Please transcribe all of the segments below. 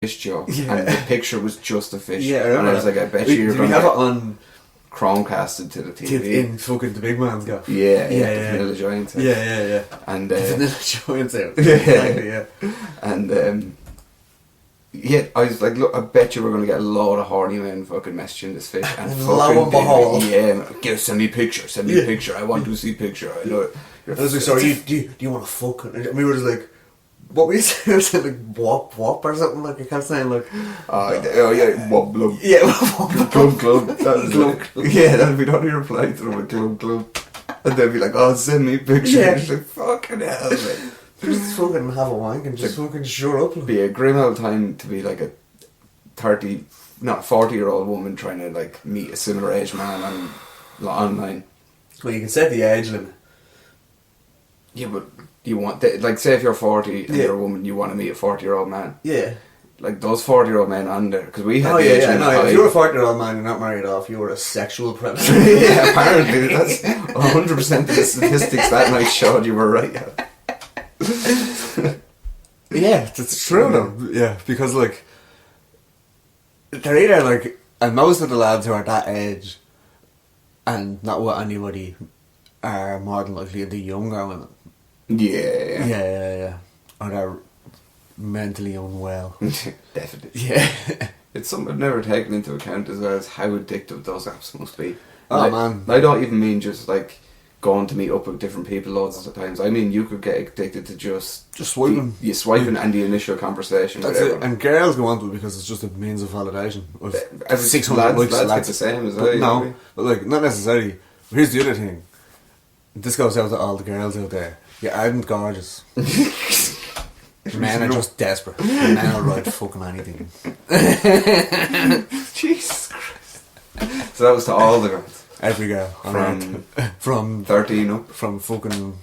fish joke, and the picture was just a fish. Yeah, I remember and I was that. like, I bet you're Did going we to have it get on Chromecasted to the TV. in fucking the big man's gaff? Yeah, the yeah. Vanilla Giant. Yeah. And The Vanilla Giants out. Yeah. Exactly, yeah. And yeah, I was like, look, I bet you we're going to get a lot of horny men fucking messaging this fish. And And lo and behold. send me a picture, a picture. I want to see a picture. I know it. I was like, sorry, do you want to fuck? And we were just like, what were you saying? I was like, wop or something, like, I kept saying, like, oh yeah, wop glub. yeah, Glub. That was Glub. yeah, that'd be not your reply to them with glub. And they'd be like, oh, send me a picture. Yeah. And like, fucking hell, man. just fucking have a wank and just fucking shut up. It'd be a grim old time to be like a 40-year-old woman trying to like meet a similar age man online. Well, you can set the age limit. Yeah, but you want like say if you're 40 and you're a woman, you want to meet a 40-year-old man. Yeah. Like those 40-year-old men on there, because we had the yeah, age yeah, limit no, high. if you're a 40-year-old man, you're not married off, you're a sexual predator. Yeah, apparently that's 100% of the statistics that night showed you were right. Yeah, it's true though. Yeah, because like they're either like, and most of the lads who are that age and not with anybody are more than likely the younger women. Yeah. Yeah. Or they're mentally unwell. Definitely. Yeah. It's something I've never taken into account as well as how addictive those apps must be. Oh, Like, man. I don't even mean just like going to meet up with different people loads of times. I mean you could get addicted to just swiping. Swiping and the initial conversation. That's whatever. it. And girls go onto it because it's just a means of validation. Of Every 600 lads likes, get the same as But I. no, but like, not necessarily. Here's the other thing. This goes out to all the girls out there. You aren't gorgeous. Men are just desperate. Men will write fucking anything. Jesus Christ. So that was to all the girls. Every girl. on earth. From 13 up. From fucking...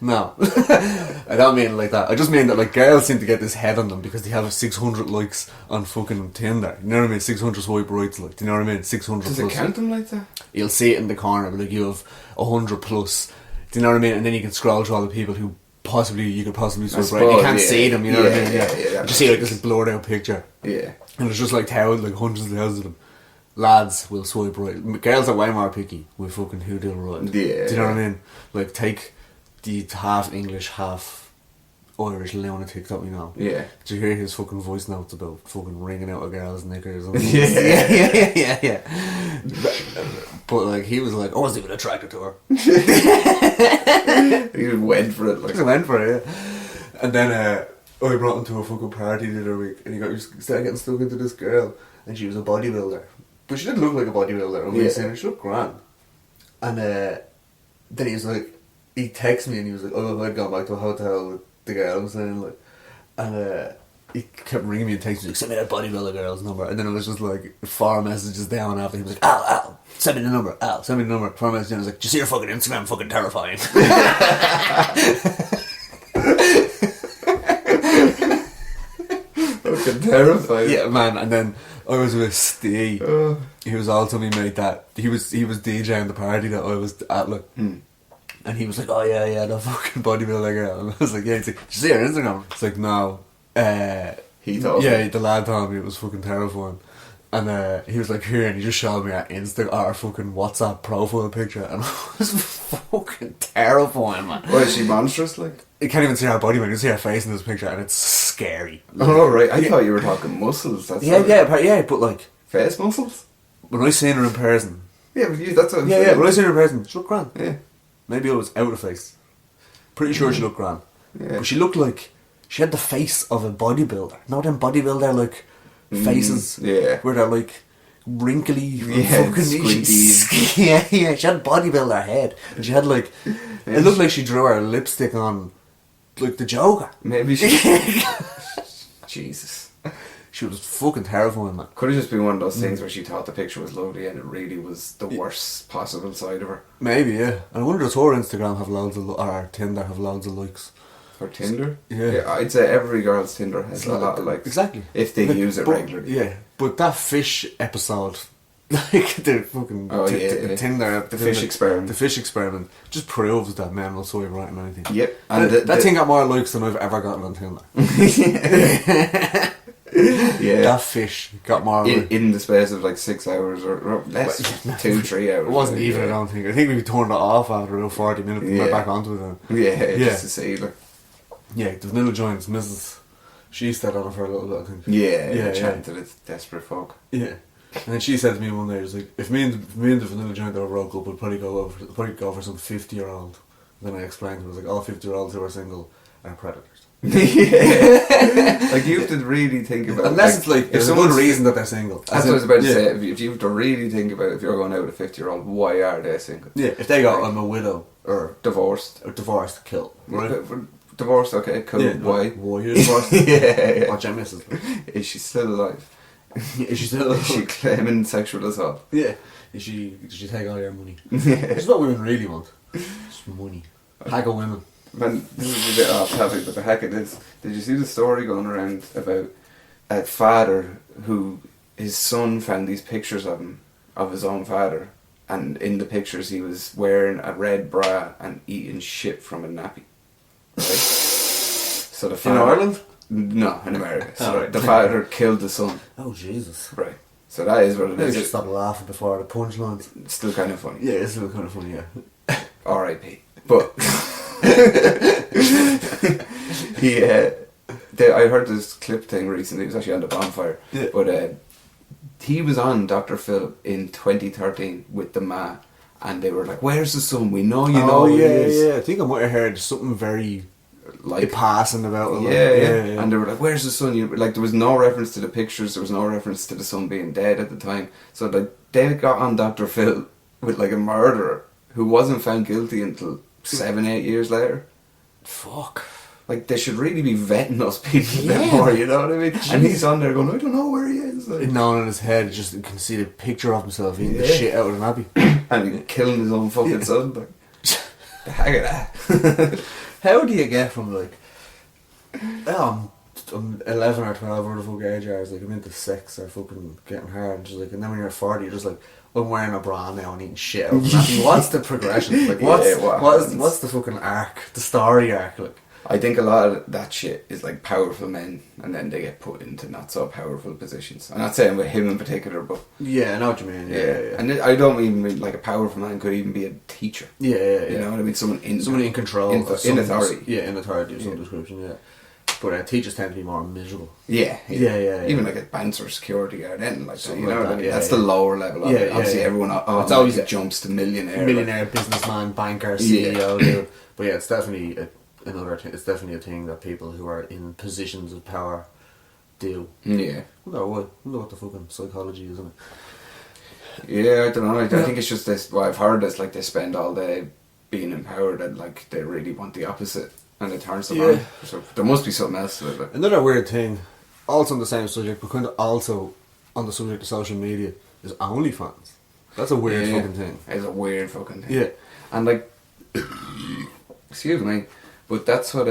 No. I don't mean it like that. I just mean that like girls seem to get this head on them because they have 600 likes on fucking Tinder. You know what I mean? 600 swipe rights, like. Do you know what I mean? 600 Does plus. it count them like that? You'll see it in the corner, but like you have 100 plus. Do you know what I mean? And then you can scroll through all the people who you could possibly swipe right. You can't see them, you know what I mean? Yeah. Just see like this blurred out picture. Yeah. And it's just like like hundreds of thousands of them. Lads will swipe right. Girls are way more picky with fucking who they'll right. Yeah. Do you know what I mean? Like take the half English, half Irish lunatic that we know. Yeah. Did you hear his fucking voice notes about fucking wringing out a girl's knickers? Yeah. But like he was like, I wasn't even attracted to her. He just went for it. Like. He went for it, yeah. And then I brought him to a fucking party the other week, and he started getting stuck into this girl, and she was a bodybuilder. But she didn't look like a bodybuilder, I'm saying she looked grand. And then he was like, he texted me and he was like, oh, I'd gone back to a hotel with the girl, I'm saying, like, and he kept ringing me and texting me, like, send me that bodybuilder girl's number. And then it was just like 4 messages down after he was like, Al, send me the number, 4 messages down, I was like, did you see your fucking Instagram? Fucking terrifying. Fucking terrifying. Yeah, man. And then I was with Steve. He was all telling me, mate, that he was DJing the party that I was at, like. And he was like, oh yeah, the fucking bodybuilder girl. And I was like, yeah. He's like, did you see her Instagram? It's like, no. He told yeah, me. the lad told me it was fucking terrifying. And he was like, here, and he just showed me our fucking WhatsApp profile picture, and it was fucking terrifying, man. Why is she monstrous, like? You can't even see her body, man. You can see her face in this picture, and it's scary. Oh, right. I thought you were talking muscles. That's But like... Face muscles? When I seen her in person... Yeah, but that's what I'm saying. Yeah, when I seen her in person, she looked grand. Yeah. Maybe I was out of face. Pretty sure she looked grand. Yeah. But she looked like... She had the face of a bodybuilder. Not them bodybuilder, like, faces. Yeah. Where they're, like, wrinkly, Yeah, fucking... squinty. Yeah. She had bodybuilder head. And she had, like... It looked like she drew her lipstick on, like, the Joker. Maybe she... Jesus. She was fucking terrifying, man. Could have just been one of those things where she thought the picture was lovely and it really was the worst possible side of her. Maybe, yeah. And I wonder does her Instagram have loads of... Or Tinder have loads of likes. Her Tinder? Yeah. I'd say every girl's Tinder has a lot of likes. Exactly. If they use it But- regularly. Yeah. But that fish episode Like the fucking the thing there, the fish experiment. The fish experiment just proves that men will swipe right in anything. Yep, and that thing got more likes than I've ever gotten on Tinder. Yeah, that fish got more in the space of like 6 hours or less, 2-3 hours. It wasn't even. I don't think. I think we turned it off after about 40 minutes and went back onto it. Yeah, just to see like. Yeah, the vanilla joints, Mrs. She stayed on it for a little bit, I think. Yeah, chanted it's desperate folk. Yeah. And then she said to me one day, she was like, if me and the vanilla joint ever broke up, we'd probably go for some 50-year-old. Then I explained, it was like, all 50-year-olds who are single are predators. Yeah. Like, you have to really think about unless it's like, there's a good reason that they're single. That's what I was about to say. If you have to really think about if you're going out with a 50-year-old, why are they single? Yeah, if they go, I'm a widow, or divorced, kill. Right? Divorced, okay, cool. Yeah, why? Why are you divorced? Yeah. Watch out, missus. Is she still alive? Is she still alive? Is she claiming sexual assault? Yeah. Did she take all your money? This is what women really want. Just money. Hack of women. Man, this is a bit off topic, but the heck it is. Did you see the story going around about a father who his son found these pictures of him, of his own father, and in the pictures he was wearing a red bra and eating shit from a nappy. Right? So the father, in Ireland? No, in America. So right. the father killed the son. Oh Jesus! Right. So that is what it is. Just stop laughing before the punchlines. It's still kind of funny. Yeah, it's still kind of funny. Yeah. R.I.P. But he, I heard this clip thing recently. It was actually on the bonfire. Yeah. But he was on Dr. Phil in 2013 with the Ma, and they were like, "Where's the son? We know you know who he is." Yeah. I think I might have heard something very like passing about it. Yeah. And they were like, "Where's the son?" Like there was no reference to the pictures. There was no reference to the son being dead at the time. So like they got on Dr. Phil with like a murderer who wasn't found guilty until 7-8 years later. Fuck. Like they should really be vetting those people a bit more, you know what I mean? Jeez. And he's on there going, "I don't know where he is." Like, no, in his head, just you can see the picture of himself eating the shit out of an abbey. And he killing his own fucking son. Like, the heck of that. How do you get from like, I'm 11 or 12 or the fuck age I was like, I'm into sex or fucking getting hard, and just like, and then when you're 40, you're just like, I'm wearing a bra now and eating shit out of an abbey. What's the progression? Like, what's the fucking arc, the story arc? Like, I think a lot of that shit is like powerful men, and then they get put into not so powerful positions. I'm not saying with him in particular, but yeah, I know what you mean. Yeah. And I don't even mean like a powerful man could even be a teacher. Yeah. You know what I mean? Someone in control, in authority. Yeah, in authority of some description. Yeah. But teachers tend to be more miserable. Yeah. Even like a bouncer, security guard, anything like that. You know what I mean? That's the lower level of it. Obviously, everyone it's always jumps to millionaire. Businessman, banker, CEO. Dude. But yeah, it's definitely another thing. It's definitely a thing that people who are in positions of power do. Yeah. I wonder what the fucking psychology is, isn't it? Yeah, I don't know. I think it's just this. What I've heard is like they spend all day being empowered, and like they really want the opposite. And it turns them on. So there must be something else to it. Like. Another weird thing, also on the same subject, but kind of also on the subject of social media, is OnlyFans. That's a weird fucking thing. It's a weird fucking thing. Yeah. And like, excuse me, but that's what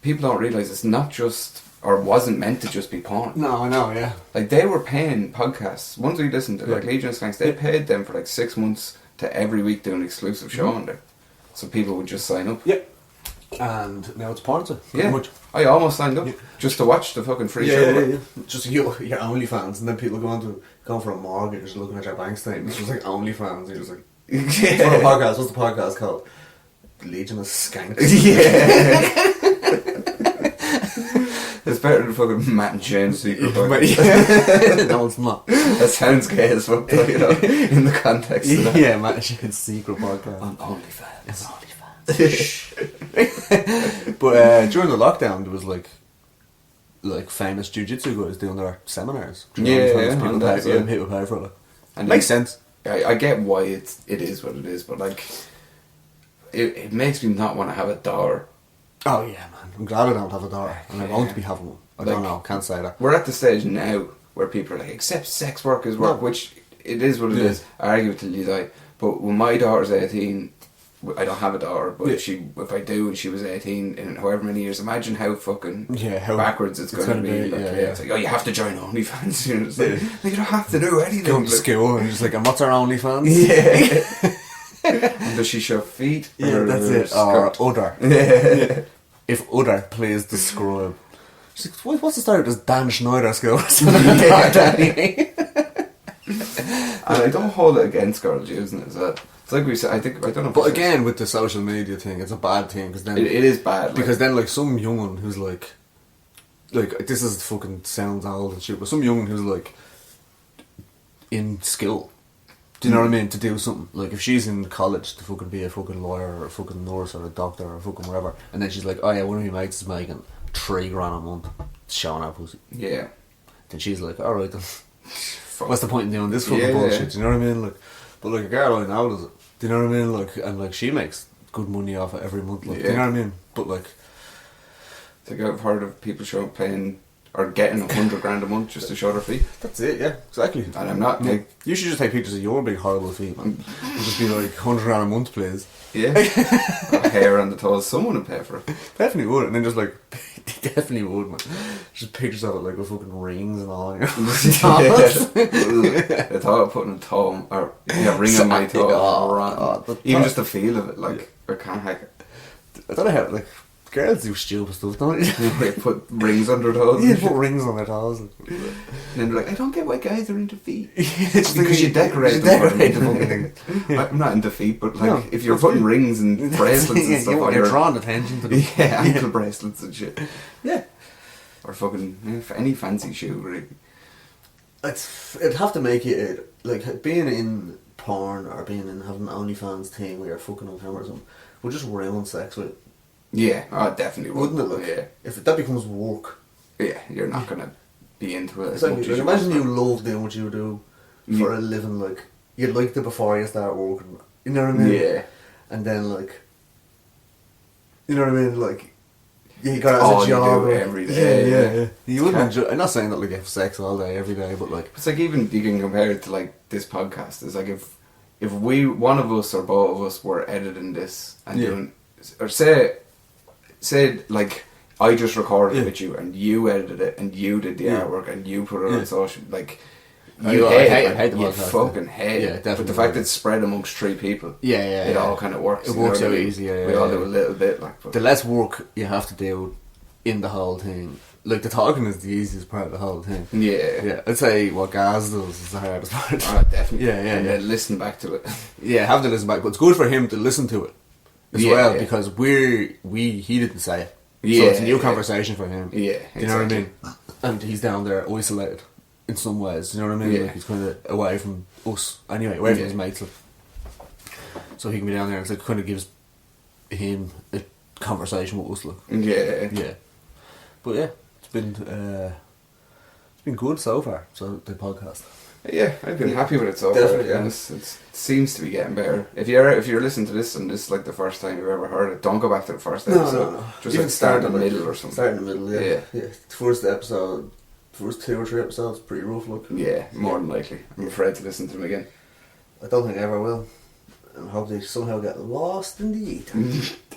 people don't realise. It's not just, or wasn't meant to just be porn. No, I know, yeah. Like they were paying podcasts. Ones we listened to, like Legion of Skanks, they paid them for like 6 months to every week do an exclusive show on there. So people would just sign up. Yeah. And now it's porn, so much. I almost signed up just to watch the fucking free show. Yeah. Just your OnlyFans, and then people going for a mortgage, just looking at your bank statement. It's just like OnlyFans. You're just like, for a podcast. What's the podcast called? Legion of Skanks. Yeah. It's better than fucking Matt and Shane's secret podcast. No, it's not. That sounds gay as fuck, you know, in the context of that. Yeah, Matt and Shane's secret podcast On OnlyFans. It's OnlyFans. But during the lockdown, there was like famous jiu-jitsu guys doing their seminars. People pay for it. And makes sense. I get why it is what it is, but like, it makes me not want to have a daughter. Oh yeah, man! I'm glad I don't have a daughter, and I won't be having one. I don't know. Can't say that. We're at the stage now where people are like, accept sex work as work, which it is what it is. Argue till you die. But when my daughter's 18, I don't have a daughter, but Yeah. if I do and she was 18 in however many years, imagine how fucking how backwards it's going to be. Like, yeah. It's like, oh, you have to join OnlyFans. You know, it's like, you don't have to do anything. Going to Like, school and just like, and what's our OnlyFans? yeah. And does she show feet? Yeah, or that's it. skirt? Or other. Yeah. If other, please describe. She's like, what's the story of this Dan Schneider skills? And I don't hold it against girls using it as well. It's like we said, I don't know. If But we said- again, with the social media thing, it's a bad thing because then it is bad. Like, because then like some young one who's like this is fucking sounds old and shit, but some young one who's like in school. Do you know what I mean? To do something like if she's in college to fucking be a fucking lawyer or a fucking nurse or a doctor or a fucking whatever, and then she's like, oh yeah, one of your mates is making $3,000 a month showing her pussy. yeah. Then she's like, all right then. Fuck. What's the point in doing this fucking Yeah. bullshit? Do you know what I mean? Like, but like a girl I know does it. Do you know what I mean? Like, and like she makes good money off it every month. Like, do you Yeah. know what I mean? But like, It's like I've heard of people paying or getting $100,000 a month just to show their feet. that's it. Yeah, exactly. And I'm not Yeah. like, You should just take pictures of your big horrible feet, man. And just be like $100,000 a month, please. yeah, or hair on the toes. Someone would pay for it. Definitely would, and then just like, definitely would, man. Just pictures of it like with fucking rings and all. You know? I thought of putting a toe or ring on my toe. Even just the feel of it, like I can't hack it. I don't know how like girls do stupid stuff, don't they? They put rings under their toes. Yeah, and shit. put rings on their toes. And then they're like, I don't get why guys are into feet. It's Because you decorate you them. decorate the fucking thing. I'm not into feet, but like No, if you're that's putting good. rings and bracelets and stuff on you're your drawing attention to them. yeah, ankle bracelets and shit, Yeah. or fucking any fancy shoe, really. It'd have to make it like being in porn or being in having an OnlyFans thing where you're fucking on camera or something would just ruin sex with it. Yeah, oh, definitely would. Wouldn't it? Like, Yeah, if that becomes work. yeah, you're not gonna be into it. It's as like, much like as imagine you want. love doing what you do for Yeah. a living. Like you liked it before you start working. You know what I mean? Yeah. And then like, you know what I mean? Like you got it all as a you job do like- every day, Yeah. You wouldn't Can't- enjoy. I'm not saying that like you have sex all day every day, but like It's like even you can compare it to like this podcast. It's like if we one of us or both of us were editing this and Yeah. doing or say like I just recorded Yeah. it with you and you edited it and you did the Yeah. artwork and you put it Yeah. on social like I you hate- hate, I hate the you podcast, fucking yeah. hate Yeah, it. But definitely the fact would. it's spread amongst 3 people, yeah, it all kind of works. It you know works what I out mean? easy, yeah, We all yeah. do a little bit like, but The less work you have to do in the whole thing, like the talking is the easiest part of the whole thing. yeah, Yeah, I'd say what Gaz does is the hardest part. Oh, definitely. Yeah, yeah, and yeah. then listen back to it. Yeah, have to listen back, but it's good for him to listen to it as Yeah, well yeah. because he didn't say it, so Yeah, it's a new yeah. conversation for him. Yeah, you know what I exactly. mean? And he's down there isolated in some ways. You know what I mean? Yeah. Like he's kind of away from us anyway, away from Yeah. his mates. Like. So he can be down there, and it kind of gives him a conversation with us. Like. Yeah, Yeah, but yeah, it's been good so far. So the podcast. Yeah, I've been happy with it so far. Definitely, To be honest, it seems to be getting better. If you're listening to this and this is like the first time you've ever heard it, don't go back to the first episode. Just Even like start in at, the like, middle or something. Start in the middle, yeah. Yeah. The first episode, first 2 or 3 episodes, pretty rough. Look, Yeah, more than likely. I'm afraid to listen to them again. I don't think I ever will, and hope they somehow get lost in the ether.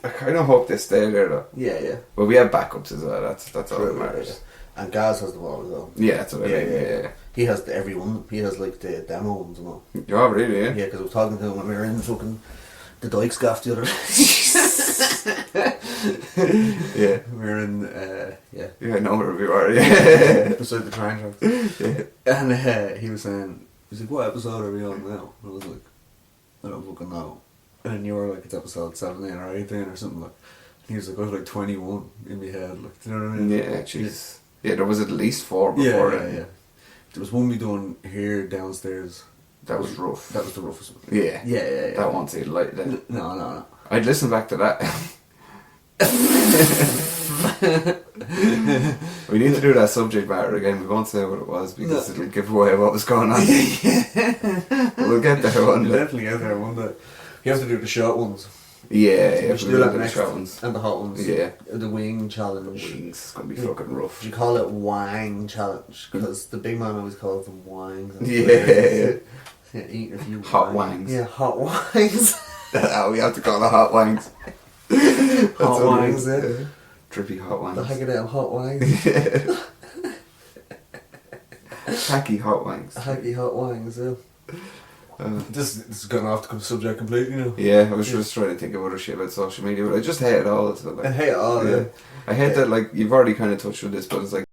I kind of hope they stay there though. Yeah. But we have backups as well. That's all that True, matters. yeah. And Gaz has the ball as well. Yeah, that's what I mean. Yeah. He has every one. He has like the demo ones and all. Oh, really? Yeah. Yeah, because I was talking to him when we were in fucking the Dykes gaff the other day. Yeah. We were in, yeah. Yeah, I know where we are. Yeah. Beside the train tracks. Yeah. And he was saying, he's like, what episode are we on now? And I was like, I don't fucking know. And then you were like, it's episode 17 or 18 or something like. And he was like, I was like 21 in my head, like, do you know what I mean? Yeah, jeez. Yeah, there was at least 4 Yeah, before yeah, then. yeah. There was one we done here downstairs. That was rough. That was the roughest one. Yeah. Yeah. That won't see the light then. No. I'd listen back to that. We need to do that subject matter again. We won't say what it was because it'll give away what was going on. We'll get there one We'll day. definitely get there one day. You have to do the short ones. Yeah, We should do that the next. short ones. And the hot ones. Yeah. The wing challenge. Wings, it's gonna be fucking rough. Would you call it wang challenge? Because the big man always calls them wangs. Yeah. Yeah, eat a few Hot wangs. wangs. Yeah, hot wangs. We have to call it hot wangs. Hot wangs, yeah. Drippy hot wangs. The Haggardale hot wangs. Hacky hot wangs. Hacky hot wangs, yeah. This has gone off the subject completely, you know. Yeah, I was just trying to think of other shit about social media, but I just hate it all. So, like, I hate it all, yeah. I hate that, like, you've already kind of touched on this, but it's like,